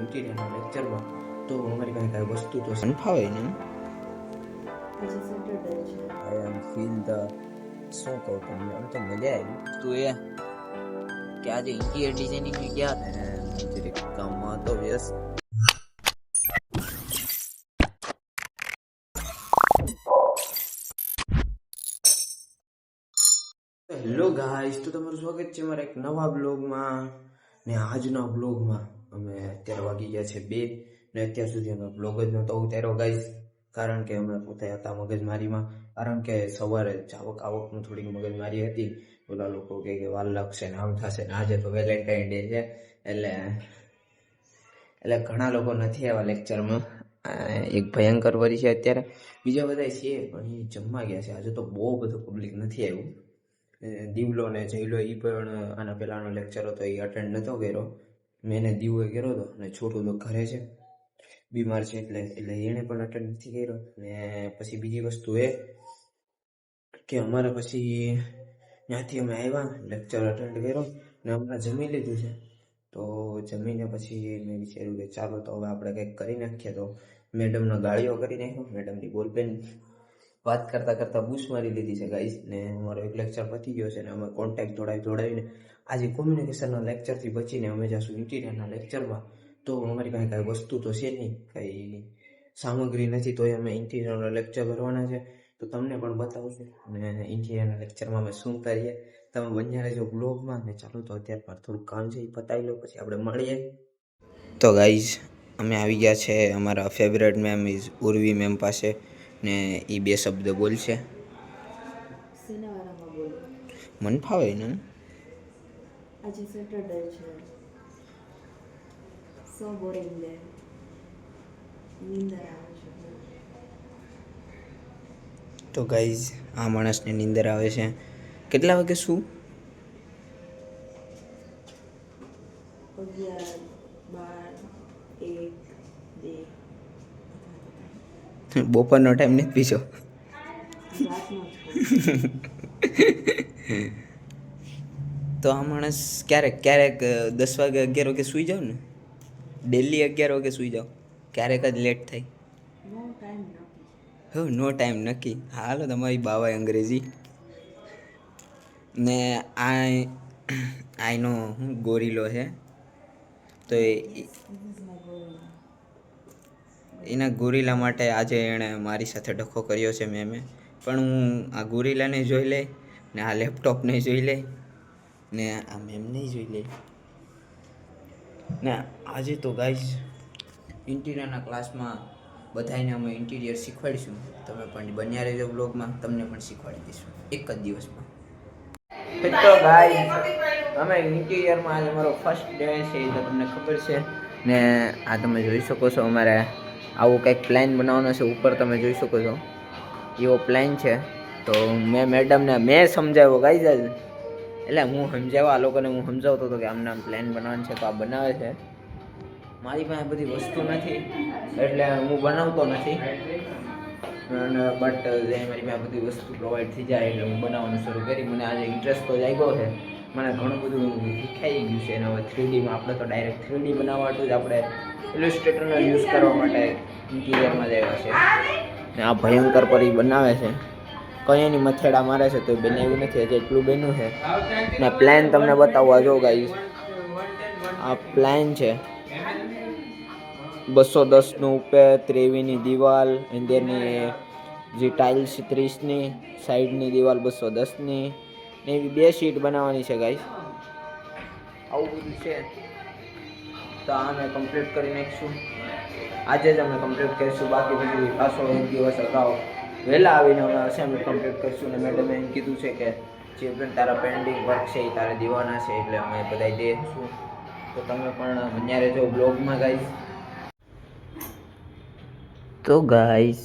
ઇન્ટિરિયરના લેક્ચરમાં. તો અમારી પાસે કાંઈ વસ્તુ તો ફાવે ને આઈ એમ ફીલ ધ શું કહું તમને, આમ તો મજા આવી. તું એ કે આજે ઇન્ટિરિયર ડિઝાઇનિંગ ગયા ને કામમાં તો વ્યસ્ત. હેલો ગાઈસ, તો તમારું સ્વાગત છે મારા એક નવા બ્લોગમાં. ને આજના બ્લોગમાં અમે અત્યારે વાગી ગયા છે 2 ને અત્યાર સુધી અમે બ્લોગ જ નહોતો ઉતાર્યો ગાઈસ, કારણ કે અમે પોતે હતા મગજમારીમાં. કારણ કે સવારે આવકનું થોડીક મગજમારી હતી. ઓલા લોકો કે વાર લાગશે ને આમ થશે ને આજે તો વેલેન્ટાઇન ડે છે એટલે ઘણા લોકો નથી આવ્યા લેક્ચરમાં. એક ભયંકર વરી છે અત્યારે, બીજા બધા છે પણ એ જમવા ગયા છે. આજે તો બહુ બધું પબ્લિક નથી આવ્યું. દીવલો ને જઈલો એ પણ આના પહેલાંનો લેક્ચર હતો, એ અટેન્ડ નહોતો કર્યો. મેં એને દીવો કર્યો હતો ને છોટું તો ઘરે છે, બીમાર છે એટલે એણે પણ અટેન્ડ નથી કર્યો. ને પછી બીજી વસ્તુ એ કે અમારે પછી ત્યાંથી અમે આવ્યા, લેક્ચર અટેન્ડ કર્યો ને હમણાં જમી લીધું છે. તો જમીને પછી મેં વિચાર્યું કે ચાલો તો હવે આપણે કંઈક કરી નાખીએ. તો મેડમનો ગાળીઓ કરી નાખ્યો, મેડમની બોલપેન વાત કરતાં કરતાં બૂસ મારી લીધી છે ગાઈસ. ને અમારો એક લેક્ચર પતી ગયો છે ને અમે કોન્ટેક્ટ જોડાવીને આજે કોમ્યુનિકેશનના લેક્ચરથી બચીને અમે જઈશું ઇન્ટિરિયરના લેક્ચરમાં. તો અમારી પાસે કાંઈ વસ્તુ તો છે નહીં, કાંઈ સામગ્રી નથી, તોય અમે ઇન્ટિરિયરના લેક્ચર કરવાના છે. તો તમને પણ બતાવશું ને ઇન્ટિરિયરના લેક્ચરમાં અમે શું કરીએ. તમે બન્યા રહેજો બ્લોગમાં. ને ચાલો તો અત્યારે પર થોડું કામ છે એ પતાવી લો, પછી આપણે મળીએ. તો ગાઈઝ અમે આવી ગયા છે અમારા favourite ma'am is Urvi ma'am પાસે ને એ 2 શબ્દ બોલશે. મન ફાવે ને આજે સેટરડે છે, સો બોરિંગ ડે, નીંદર આવે છે. તો ગાઈઝ આ માણસને નીંદર આવે છે. કેટલા વાગે શું? 11, 12, 1, 2 બપોરનો ટાઈમ નથી પીછો. રાતનો જ તો આ માણસ ક્યારેક 10 વાગે 11 વાગે સૂઈ જાવ ને, ડેલી 11 વાગે સૂઈ જાવ, ક્યારેક જ લેટ થાય. નો ટાઈમ નથી. હો નો ટાઈમ નક્કી. હાલો તમારી બાવાય અંગ્રેજી. ને આઈનો હું ગોરીલો છે તો એના ગોરીલા માટે આજે એણે મારી સાથે ડખો કર્યો છે મેમે. પણ હું આ ગોરીલાને જોઈ લઈ ને આ લેપટોપને જોઈ લઈ ને આ મેમને જોઈ લઈ ને આજે તો ગાઈસ ઇન્ટિરિયરના ક્લાસમાં બધાને અમે ઇન્ટિરિયર શીખવાડીશું. તમે પણ બન્યા રહેજો બ્લોગમાં, તમને પણ શીખવાડી દઈશું એક જ દિવસમાં. તો ગાઈસ અમે ઇન્ટિરિયરમાં આજે મારો ફર્સ્ટ ડે છે એ તો તમને ખબર છે ને. આ તમે જોઈ શકો છો અમારે આવું કંઈક પ્લાન બનાવવાનો છે. ઉપર તમે જોઈ શકો છો એવો પ્લાન છે. તો મેડમને મેં સમજાવ્યો ગાઈસ આજે, એટલે હું સમજાવવા આ લોકોને હું સમજાવતો હતો કે આમને આમ પ્લાન બનાવવાનું છે તો આ બનાવે છે. મારી પાસે બધી વસ્તુ નથી એટલે હું બનાવતો નથી, બટ જે મારી પાસે બધી વસ્તુ પ્રોવાઈડ થઈ જાય એટલે હું બનાવવાનું શરૂ કરી. મને આજે ઇન્ટરેસ્ટ તો જાગ્યો છે, મને ઘણું બધું શીખાઈ ગયું છે. અને હવે 3Dમાં આપણે તો ડાયરેક્ટ 3D બનાવવા માટે જ આપણે ઇલિસ્ટ્રેટરનો યુઝ કરવા માટે ઇન્ટિરિયરમાં જ આવ્યા છે. ને આ ભયંકર પરી બનાવે છે, કંઈ એની મથેડા મારે છે તો બનાવ્યું નથી, હજી એટલું બન્યું છે. ને પ્લાન તમને બતાવવા જો ગાઈસ, આ પ્લાન છે 210નું ઉપર, 23ની દિવાલ, અંદરની જે ટાઇલ્સ 30ની, સાઈડની દિવાલ 210ની ને એવી 2 શીટ બનાવવાની છે ગાઈસ. આવું બધું છે તો આ અમે કમ્પ્લીટ કરી નાખીશું આજે જ. અમે કમ્પ્લીટ કરીશું, બાકી પછી પાછો એક દિવસ અગાઉ વહેલા આવીને અમે અસાઇનમેન્ટ કમ્પ્લીટ કરીશું. ને મેડમે એમ કીધું છે કે જે પણ તારા પેન્ડિંગ વર્ક છે એ તારે દેવાના છે, એટલે અમે બધા દઈશું. તો તમે પણ બન્યા રહેજો બ્લોગમાં ગાઈસ. તો ગાઈસ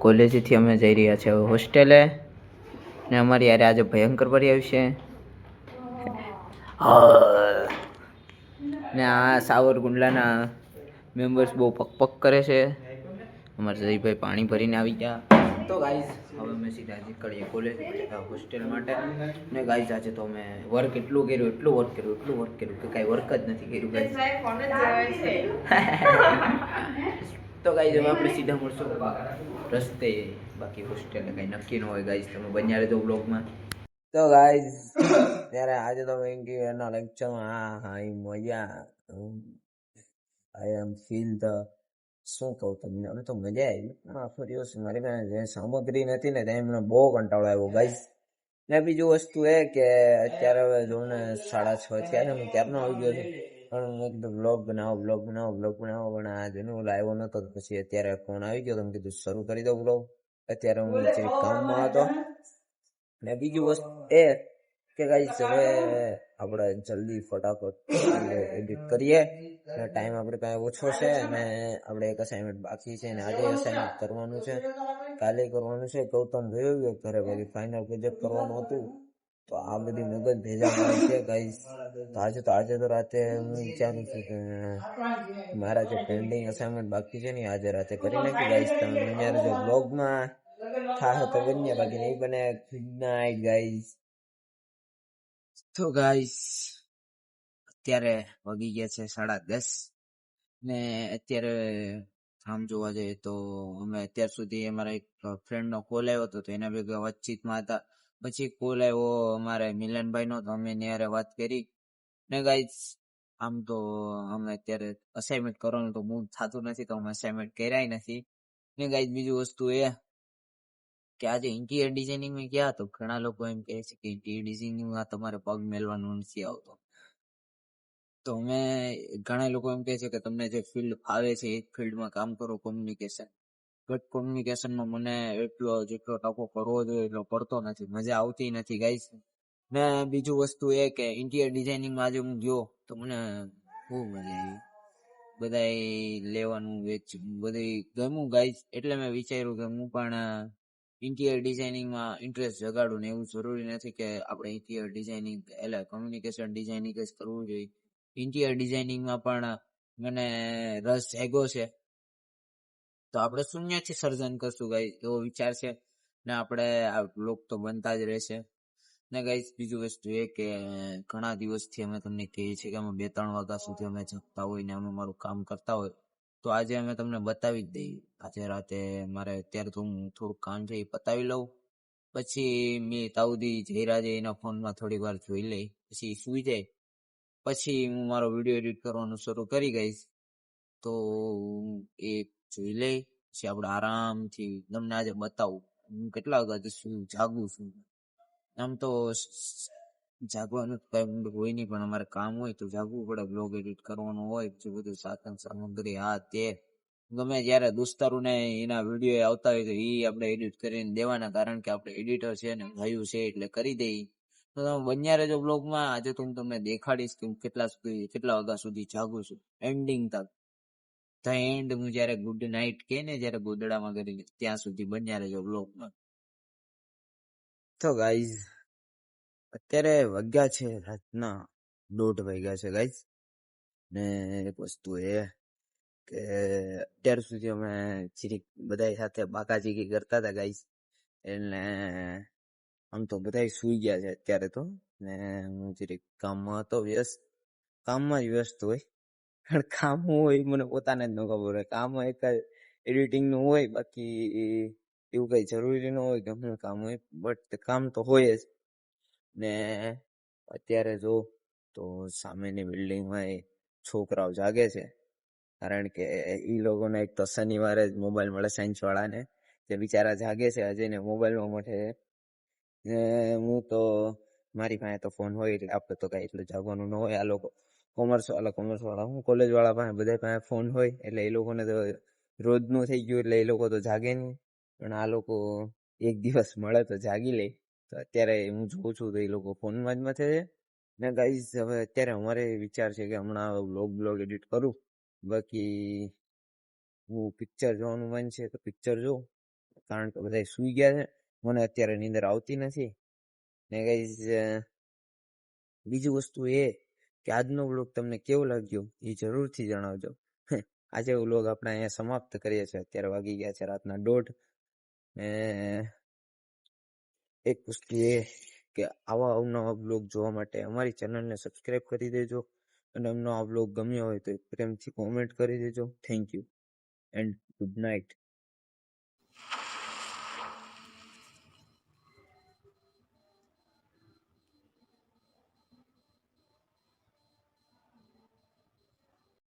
કોલેજથી અમે જઈ રહ્યા છીએ હવે હોસ્ટેલે ને અમારી યારે આજે ભયંકર પડી આવી છે. ને આ સાવરકુંડલાના મેમ્બર્સ બહુ પક કરે છે. અમારા જયભાઈ પાણી ભરીને આવી ગયા તો ગાઈઝ હવે અમે સીધા નીકળીએ કોલેજ હોસ્ટેલ માટે ને ગાઈઝ આજે તો અમે વર્ક એટલું વર્ક કર્યું કે કાંઈ વર્ક જ નથી કર્યું guys. તો ગાઈઝ હવે આપણે સીધા મળશું રસ્તે બાકી હોસ્ટેલ કાંઈ નક્કી ન હોય ગાઈઝ તમે બન્યા રહેજો બ્લોગમાં. તો ગાઈઝ ત્યારે આજે તો એમ કે એના લેક્ચરમાં હા મજા આઈ એમ ફીલ ધ શું કહું તમને હવે તો મજા આવી આખો દિવસ મારી પાસે જે સામગ્રી નથી ને ત્યાં મને બહુ કંટાળો આવ્યો ગાઈઝ. ને બીજું વસ્તુ એ કે અત્યારે હવે જો ને 6:30 થયા છે હું ક્યારનો આવી ગયો છું પણ મેં કીધું બ્લોગ બનાવો પણ આ જેનું લાવ્યો નતો તો પછી અત્યારે ફોન આવી ગયો તો મેં કીધું શરૂ કરી દો બ્લોગ. અત્યારે હું જે કામમાં હતો ને બીજું વસ્તુ એ કે ગાઈસ હવે આપણે જલ્દી ફટાફટ એડિટ કરીએ ને ટાઈમ આપણે પાસે ઓછો છે અને આપણે એક અસાઇનમેન્ટ બાકી છે અને આજે અસાઇનમેન્ટ કરવાનું છે કાલે કરવાનું છે. ગૌતમ ગયો ઘરે બાકી ફાઇનલ પ્રોજેક્ટ કરવાનું હતું તો આ બધી મગજ ભેજા મારી છે ગાઈસ. તો આજે તો રાતે હું વિચારું છું કે મારા જે પેન્ડિંગ અસાઇનમેન્ટ બાકી છે ને આજે રાતે કરી નાખી ગાઈસ. તમે બન્યા રહેજો બ્લોગમાં થાય તો બન્યા બાકી નહીં બને. Good night guys. તો ગાઈસ અત્યારે વાગી ગયા છે 10:30 ને અત્યારે આમ જોવા જઈએ તો અમે અત્યાર સુધી અમારા એક ફ્રેન્ડનો કોલ આવ્યો હતો તો એના ભેગા વાતચીતમાં હતા. પછી કોલ આવ્યો અમારે મિલનભાઈનો તો અમે ત્યારે વાત કરી ને ગાઈસ આમ તો અમે અત્યારે અસાઇનમેન્ટ કરવાનું તો મૂડ થતું નથી તો અમે અસાઇનમેન્ટ કર્યા નથી ને ગાઈસ. બીજું વસ્તુ એ કે આજે ઇન્ટિરિયર ડિઝાઇનિંગમાં ગયા તો ઘણા લોકો એમ કહે છે કે ઇન્ટિરિયર ડિઝાઇનિંગમાં તમારે પગ મેલવાનું નથી આવતો તો અમે ઘણા લોકો એમ કહે છે કે તમને જે ફિલ્ડ ફાવે છે એ ફિલ્ડમાં કામ કરો કોમ્યુનિકેશન. બટ કોમ્યુનિકેશનમાં મને જેટલો ટકો કરવો જોઈએ એટલો પડતો નથી, મજા આવતી નથી ગાઈસ. ને બીજું વસ્તુ એ કે ઇન્ટિરિયર ડિઝાઇનિંગમાં આજે હું ગયો તો મને બહુ મજા આવી. બધાય લેવાનું બધી ગમ્યું ગાઈસ એટલે મેં વિચાર્યું કે હું પણ ઇન્ટિરિયર ડિઝાઇનિંગમાં ઇન્ટરેસ્ટ જગાડું ને એવું જરૂરી નથી કે આપણે ઇન્ટિરિયર ડિઝાઇનિંગ એટલે કોમ્યુનિકેશન ડિઝાઇનિંગ જ કરવું જોઈએ. ઇન્ટિરિયર ડિઝાઇનિંગમાં પણ મને રસ જાગ્યો છે તો આપણે શૂન્યથી સર્જન કરશું ગાઈસ એવો વિચાર છે ને આપણે આ બ્લોગ તો બનતા જ રહેશે ને ગાઈસ. બીજું વસ્તુ એ કે ઘણા દિવસથી અમે તમને કહીએ છીએ કે અમે 2-3 વાગ્યા સુધી અમે જગતા હોય ને અમે મારું કામ કરતા હોય તો આજે અમે તમને બતાવી જ દઈએ. આજે રાતે મારે અત્યારે તો હું થોડુંક કામ છે એ પતાવી લઉં પછી મેં તાઉદી જયરાજે એના ફોનમાં થોડીક વાર જોઈ લઈ પછી સુઈ જાય પછી હું મારો વિડીયો એડિટ કરવાનું શરૂ કરી ગઈશ તો એ જોઈ લઈ પછી આપણે આરામથી તમને આજે બતાવું હું કેટલા વાગ્યા જાગું છું. આમ તો જાગવાનું કઈ હોય નહીં પણ અમારે કામ હોય તો જાગવું પડે. બ્લોગ એડિટ કરવાનું હોય પછી બધું સાધન સામગ્રી આ તે ગમે જ્યારે દોસ્તારોને એના વિડીયો આવતા હોય તો એ આપણે એડિટ કરીને દેવાના કારણ કે આપણે એડિટર છે ને ભાઈઓ છે એટલે કરી દઈએ. તો તમે બન્યા રહેજો બ્લોગમાં. આજે તો હું તમને દેખાડીશ કે હું કેટલા વાગ્યા સુધી જાગું છું એન્ડિંગ તક. ધ એન્ડ હું જયારે ગુડ નાઇટ કે ને જયારે ગોદડામાં કરી ત્યાં સુધી બન્યા રહેજો બ્લોગમાં. તો ગાઈઝ અત્યારે વાગ્યા છે રાતના 1:30 વાગ્યા છે ગાઈઝ. ને એક વસ્તુ એ કે અત્યાર સુધી અમે જીરીક બધા સાથે બાકાચીકી કરતા હતા ગાઈઝ એટલે આમ તો બધા સુઈ ગયા છે અત્યારે તો ને હું જીરીક કામમાં હતો કામમાં જ વ્યસ્ત હોય પણ કામ હોય મને પોતાને જ ન ખબર હોય. કામ એક એડિટિંગ નું હોય બાકી એવું કઈ જરૂરી ન હોય કે હું કામ હોય બટ કામ તો હોય જ. ને અત્યારે જો તો સામેની બિલ્ડિંગમાં છોકરાઓ જાગે છે કારણ કે ઈ લોકોને એક તો શનિવારે જ મોબાઈલ મળે સાયન્સ વાળાને તે બિચારા જાગે છે હજી ને મોબાઈલમાં મળે. હું તો મારી પાસે તો ફોન હોય એટલે આપણે તો કઈ એટલું જાગવાનું ન હોય. આ લોકો કોમર્સ વાળા હું કોલેજ વાળા પાસે બધા પાસે ફોન હોય એટલે એ લોકોને તો રોજનું થઈ ગયું એટલે એ લોકો તો જાગે નહીં પણ આ લોકો એક દિવસ મળે તો જાગી લે. તો અત્યારે હું જોઉં છું તો એ લોકો ફોનમાં જ મથે છે ને ગાઈઝ. હવે અત્યારે અમારે વિચાર છે કે હમણાં બ્લોગ એડિટ કરું બાકી હું પિક્ચર જોવાનું મન છે તો પિક્ચર જોઉં કારણ કે બધા સુઈ ગયા છે મને અત્યારે નીંદર આવતી નથી ને ગાઈઝ. બીજી વસ્તુ એ કે આજનો વ્લોગ તમને કેવો લાગ્યો એ જરૂરથી જણાવજો. આજે વ્લોગ આપણે અહીંયા સમાપ્ત કરીએ છીએ. અત્યારે વાગી ગયા છે રાતના 1:30 ને એક વસ્તુ એ કે આવા અવનવા બ્લોગ જોવા માટે અમારી ચેનલને સબસ્ક્રાઈબ કરી દેજો અને અમને આ બ્લોગ ગમ્યો હોય તો પ્રેમથી કોમેન્ટ કરી દેજો. Thank you and good night.